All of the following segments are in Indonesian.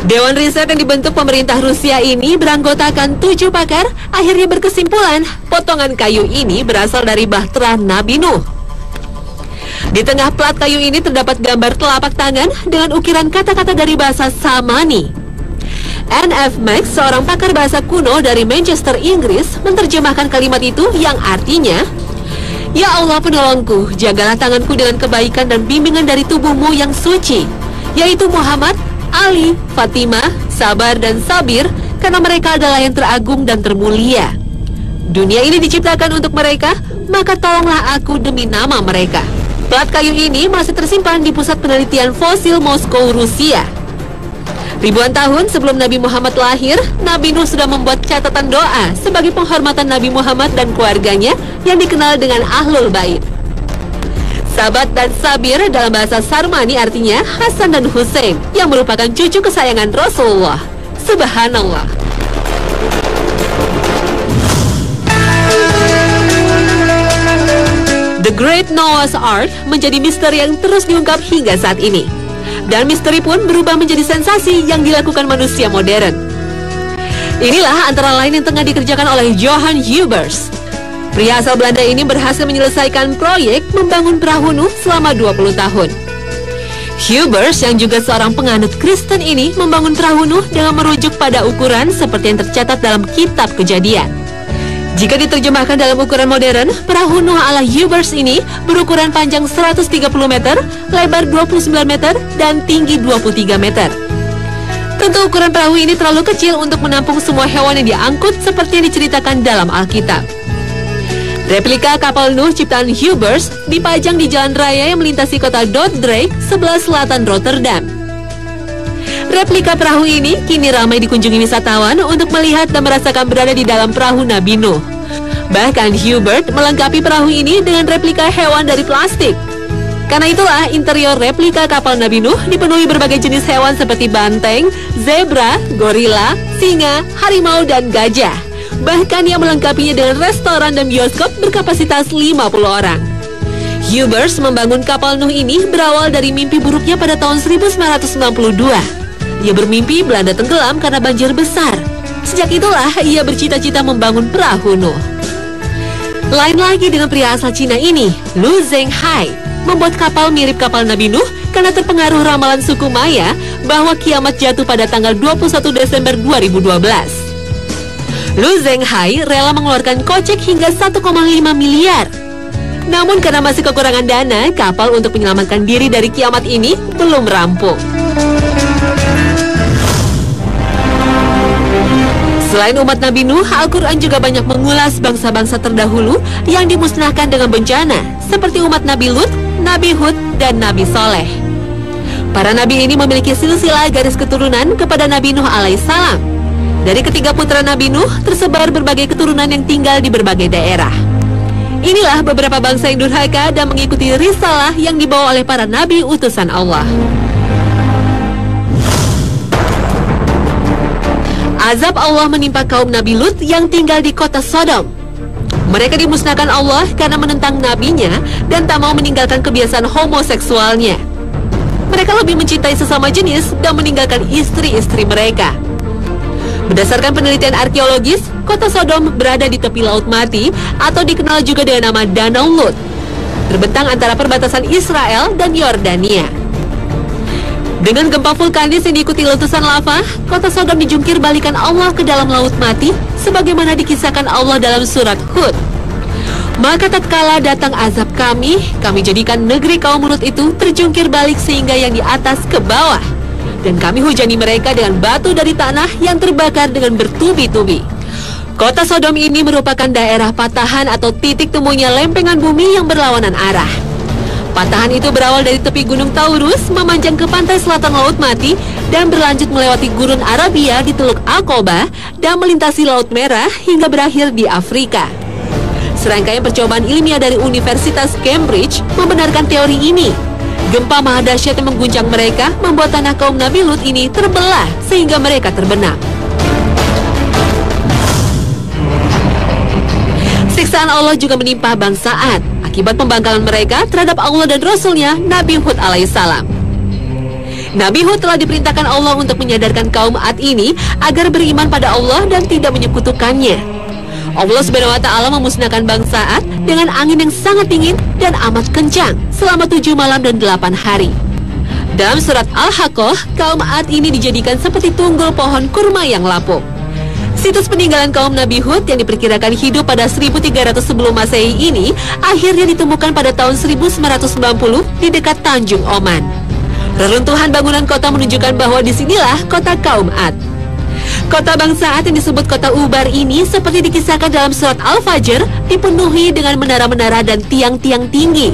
Dewan riset yang dibentuk pemerintah Rusia ini beranggotakan 7 pakar, akhirnya berkesimpulan potongan kayu ini berasal dari bahtera Nabi Nuh. Di tengah plat kayu ini terdapat gambar telapak tangan dengan ukiran kata-kata dari bahasa Samani. N.F. Max, seorang pakar bahasa kuno dari Manchester, Inggris, menerjemahkan kalimat itu yang artinya, "Ya Allah penolongku, jagalah tanganku dengan kebaikan dan bimbingan dari tubuhmu yang suci, yaitu Muhammad, Ali, Fatimah, Sabar, dan Sabir, karena mereka adalah yang teragung dan termulia. Dunia ini diciptakan untuk mereka, maka tolonglah aku demi nama mereka." Plat kayu ini masih tersimpan di Pusat Penelitian Fosil Moskow, Rusia. Ribuan tahun sebelum Nabi Muhammad lahir, Nabi Nuh sudah membuat catatan doa sebagai penghormatan Nabi Muhammad dan keluarganya yang dikenal dengan Ahlul Bait. Sabat dan Sabir dalam bahasa Sarmani artinya Hasan dan Hussein, yang merupakan cucu kesayangan Rasulullah. Subhanallah. The Great Noah's Ark menjadi misteri yang terus diungkap hingga saat ini. Dan misteri pun berubah menjadi sensasi yang dilakukan manusia modern. Inilah antara lain yang tengah dikerjakan oleh Johan Huybers. Pria asal Belanda ini berhasil menyelesaikan proyek membangun perahu Nuh selama 20 tahun. Huybers yang juga seorang penganut Kristen ini membangun perahu Nuh dengan merujuk pada ukuran seperti yang tercatat dalam kitab Kejadian. Jika diterjemahkan dalam ukuran modern, perahu Nuh ala Huybers ini berukuran panjang 130 meter, lebar 29 meter, dan tinggi 23 meter. Tentu ukuran perahu ini terlalu kecil untuk menampung semua hewan yang diangkut seperti yang diceritakan dalam Alkitab. Replika kapal Nuh ciptaan Huybers dipajang di jalan raya yang melintasi kota Dordrecht, sebelah selatan Rotterdam. Replika perahu ini kini ramai dikunjungi wisatawan untuk melihat dan merasakan berada di dalam perahu Nabi Nuh. Bahkan Huybers melengkapi perahu ini dengan replika hewan dari plastik. Karena itulah interior replika kapal Nabi Nuh dipenuhi berbagai jenis hewan seperti banteng, zebra, gorila, singa, harimau, dan gajah. Bahkan yang melengkapinya dengan restoran dan bioskop berkapasitas 50 orang. Huybers membangun kapal Nuh ini berawal dari mimpi buruknya pada tahun 1992. Ia bermimpi Belanda tenggelam karena banjir besar. Sejak itulah ia bercita-cita membangun perahu Nuh. Lain lagi dengan pria asal Cina ini, Lu Zhenghai, membuat kapal mirip kapal Nabi Nuh karena terpengaruh ramalan suku Maya bahwa kiamat jatuh pada tanggal 21 Desember 2012. Lu Zhenghai rela mengeluarkan kocek hingga 1,5 miliar. Namun karena masih kekurangan dana, kapal untuk menyelamatkan diri dari kiamat ini belum rampung. Selain umat Nabi Nuh, Al-Quran juga banyak mengulas bangsa-bangsa terdahulu yang dimusnahkan dengan bencana, seperti umat Nabi Lut, Nabi Hud, dan Nabi Soleh. Para nabi ini memiliki silsilah garis keturunan kepada Nabi Nuh alaihissalam. Dari ketiga putra Nabi Nuh, tersebar berbagai keturunan yang tinggal di berbagai daerah. Inilah beberapa bangsa yang durhaka dan mengikuti risalah yang dibawa oleh para nabi utusan Allah. Azab Allah menimpa kaum Nabi Lut yang tinggal di kota Sodom. Mereka dimusnahkan Allah karena menentang nabinya dan tak mau meninggalkan kebiasaan homoseksualnya. Mereka lebih mencintai sesama jenis dan meninggalkan istri-istri mereka. Berdasarkan penelitian arkeologis, kota Sodom berada di tepi Laut Mati atau dikenal juga dengan nama Danau Lut, terbentang antara perbatasan Israel dan Yordania. Dengan gempa vulkanis yang diikuti letusan lava, kota Sodom dijungkir balikan Allah ke dalam Laut Mati, sebagaimana dikisahkan Allah dalam surat Hud. Maka tatkala datang azab kami jadikan negeri kaum Lut itu terjungkir balik sehingga yang di atas ke bawah. Dan kami hujani mereka dengan batu dari tanah yang terbakar dengan bertubi-tubi. Kota Sodom ini merupakan daerah patahan atau titik temunya lempengan bumi yang berlawanan arah. Patahan itu berawal dari tepi Gunung Taurus, memanjang ke pantai selatan Laut Mati, dan berlanjut melewati Gurun Arabia di Teluk Aqaba, dan melintasi Laut Merah hingga berakhir di Afrika. Serangkaian percobaan ilmiah dari Universitas Cambridge membenarkan teori ini. Gempa maha dahsyat yang mengguncang mereka membuat tanah kaum Nabi Lut ini terbelah sehingga mereka terbenam. Siksaan Allah juga menimpa bangsa Ad akibat pembangkangan mereka terhadap Allah dan Rasulnya Nabi Hud alaihissalam. Nabi Hud telah diperintahkan Allah untuk menyadarkan kaum Ad ini agar beriman pada Allah dan tidak menyekutukannya. Allah Subhanahu wa Ta'ala memusnahkan bangsa Ad dengan angin yang sangat dingin dan amat kencang selama 7 malam dan 8 hari. Dalam surat Al-Haqqah, kaum Ad ini dijadikan seperti tunggul pohon kurma yang lapuk. Situs peninggalan kaum Nabi Hud yang diperkirakan hidup pada 1300 sebelum Masehi ini akhirnya ditemukan pada tahun 1990 di dekat Tanjung Oman. Reruntuhan bangunan kota menunjukkan bahwa disinilah kota kaum Ad. Kota bangsa Ad yang disebut kota Ubar ini seperti dikisahkan dalam surat Al-Fajr dipenuhi dengan menara-menara dan tiang-tiang tinggi.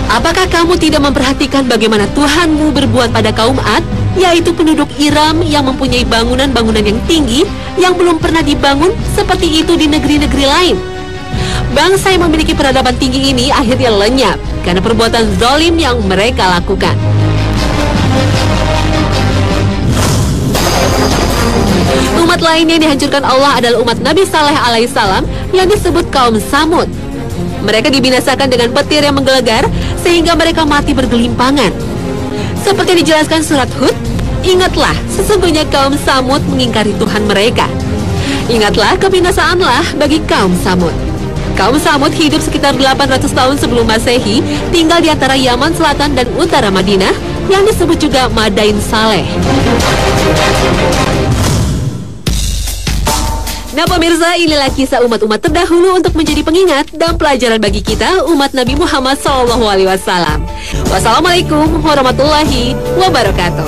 Apakah kamu tidak memperhatikan bagaimana Tuhanmu berbuat pada kaum Ad, yaitu penduduk Iram yang mempunyai bangunan-bangunan yang tinggi yang belum pernah dibangun seperti itu di negeri-negeri lain? Bangsa yang memiliki peradaban tinggi ini akhirnya lenyap karena perbuatan zalim yang mereka lakukan. Umat lainnya yang dihancurkan Allah adalah umat Nabi Saleh alaihissalam yang disebut kaum Samud. Mereka dibinasakan dengan petir yang menggelegar sehingga mereka mati bergelimpangan. Seperti dijelaskan surat Hud, ingatlah sesungguhnya kaum Samud mengingkari Tuhan mereka. Ingatlah kebinasaanlah bagi kaum Samud. Kaum Samud hidup sekitar 800 tahun sebelum Masehi, tinggal di antara Yaman Selatan dan utara Madinah yang disebut juga Madain Saleh. Nah pemirsa, inilah kisah umat-umat terdahulu untuk menjadi pengingat dan pelajaran bagi kita umat Nabi Muhammad SAW. Wassalamualaikum warahmatullahi wabarakatuh.